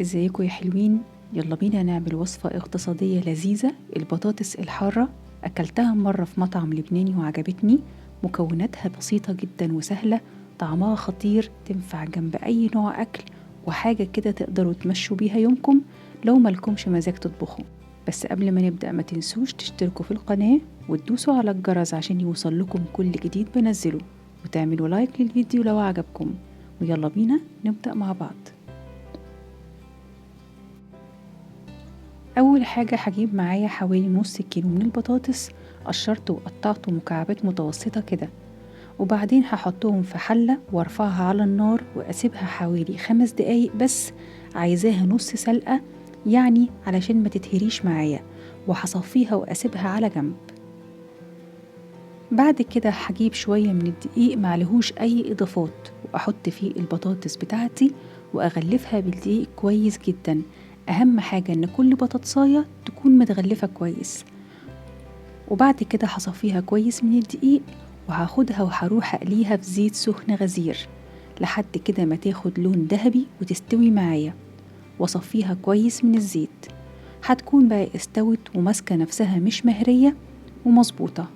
ازيكم يا حلوين؟ يلا بينا نعمل وصفة اقتصادية لذيذة، البطاطس الحارة. أكلتها مرة في مطعم لبناني وعجبتني. مكوناتها بسيطة جدا وسهلة، طعمها خطير، تنفع جنب أي نوع أكل، وحاجة كده تقدروا تمشوا بيها يومكم لو ملكمش مزاج تطبخوا. بس قبل ما نبدأ ما تنسوش تشتركوا في القناة وتدوسوا على الجرس عشان يوصل لكم كل جديد بنزله، وتعملوا لايك للفيديو لو عجبكم. ويلا بينا نبدأ مع بعض. أول حاجة هجيب معايا حوالي نص كيلو من البطاطس، قشرته وقطعته مكعبات متوسطة كده، وبعدين هحطهم في حلة وارفعها على النار واسيبها حوالي 5 دقايق بس. عايزاها نص سلقة يعني علشان ما تتهريش معايا، وهصفيها واسيبها على جنب. بعد كده هجيب شوية من الدقيق معلهوش أي إضافات، وأحط فيه البطاطس بتاعتي وأغلفها بالدقيق كويس جدا. أهم حاجة إن كل بطاطساية تكون متغلفة كويس. وبعد كده هصفيها كويس من الدقيق، وهاخدها وهروح أقليها في زيت سخن غزير لحد كده ما تاخد لون ذهبي وتستوي معايا، وصفيها كويس من الزيت. هتكون بقى استوت وماسكة نفسها مش مهرية ومظبوطة.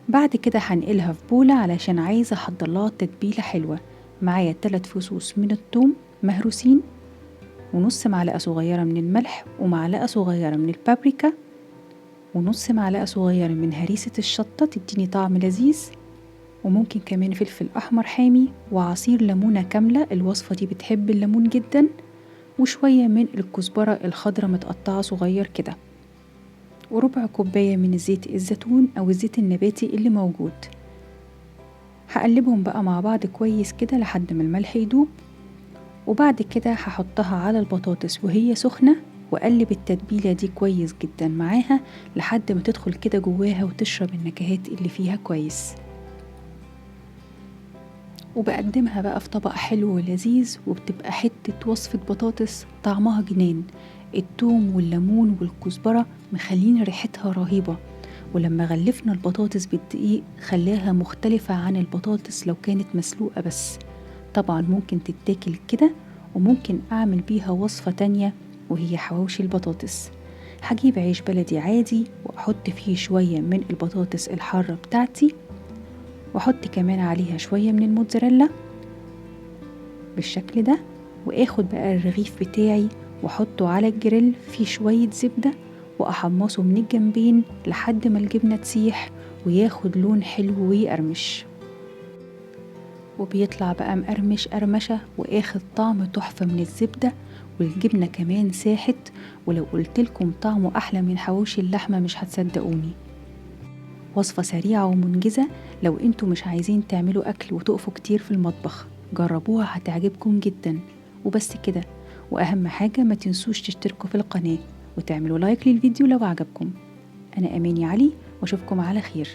بعد كده هنقلها في بولة علشان عايزة احضرلها تتبيلة حلوة. معايا 3 فصوص من الثوم مهروسين، ونص معلقة صغيرة من الملح، ومعلقة صغيرة من البابريكا، ونص معلقة صغيرة من هريسة الشطة تديني طعم لذيذ، وممكن كمان فلفل أحمر حامي، وعصير ليمونة كاملة، الوصفة دي بتحب الليمون جدا، وشوية من الكزبرة الخضرة متقطعة صغير كده، وربع كوباية من زيت الزيتون أو الزيت النباتي اللي موجود. هقلبهم بقى مع بعض كويس كده لحد ما الملح يدوب، وبعد كده هحطها على البطاطس وهي سخنة، وأقلب التتبيلة دي كويس جدا معاها لحد ما تدخل كده جواها وتشرب النكهات اللي فيها كويس. وبقدمها بقى في طبق حلو ولذيذ، وبتبقى حتة وصفة بطاطس طعمها جنان. التوم والليمون والكزبرة مخلين ريحتها رهيبة، ولما غلفنا البطاطس بالدقيق خلاها مختلفة عن البطاطس لو كانت مسلوقة بس. طبعا ممكن تتاكل كده، وممكن أعمل بيها وصفة تانية وهي حواوشي البطاطس. هجيب عيش بلدي عادي وأحط فيه شوية من البطاطس الحارة بتاعتي، وأحط كمان عليها شوية من الموتزاريلا بالشكل ده، وآخد بقى الرغيف بتاعي وأحطه على الجريل فيه شوية زبدة، وأحمصه من الجنبين لحد ما الجبنة تسيح وياخد لون حلو ويقرمش، وبيطلع بقى مقرمش قرمشة واخد طعم تحفة من الزبدة، والجبنة كمان ساحت. ولو قلتلكم طعمه أحلى من حواوشي اللحمة مش هتصدقوني. وصفة سريعة ومنجزة، لو انتوا مش عايزين تعملوا أكل وتقفوا كتير في المطبخ جربوها هتعجبكم جدا. وبس كده، وأهم حاجة ما تنسوش تشتركوا في القناة وتعملوا لايك للفيديو لو عجبكم. أنا أماني علي، وأشوفكم على خير.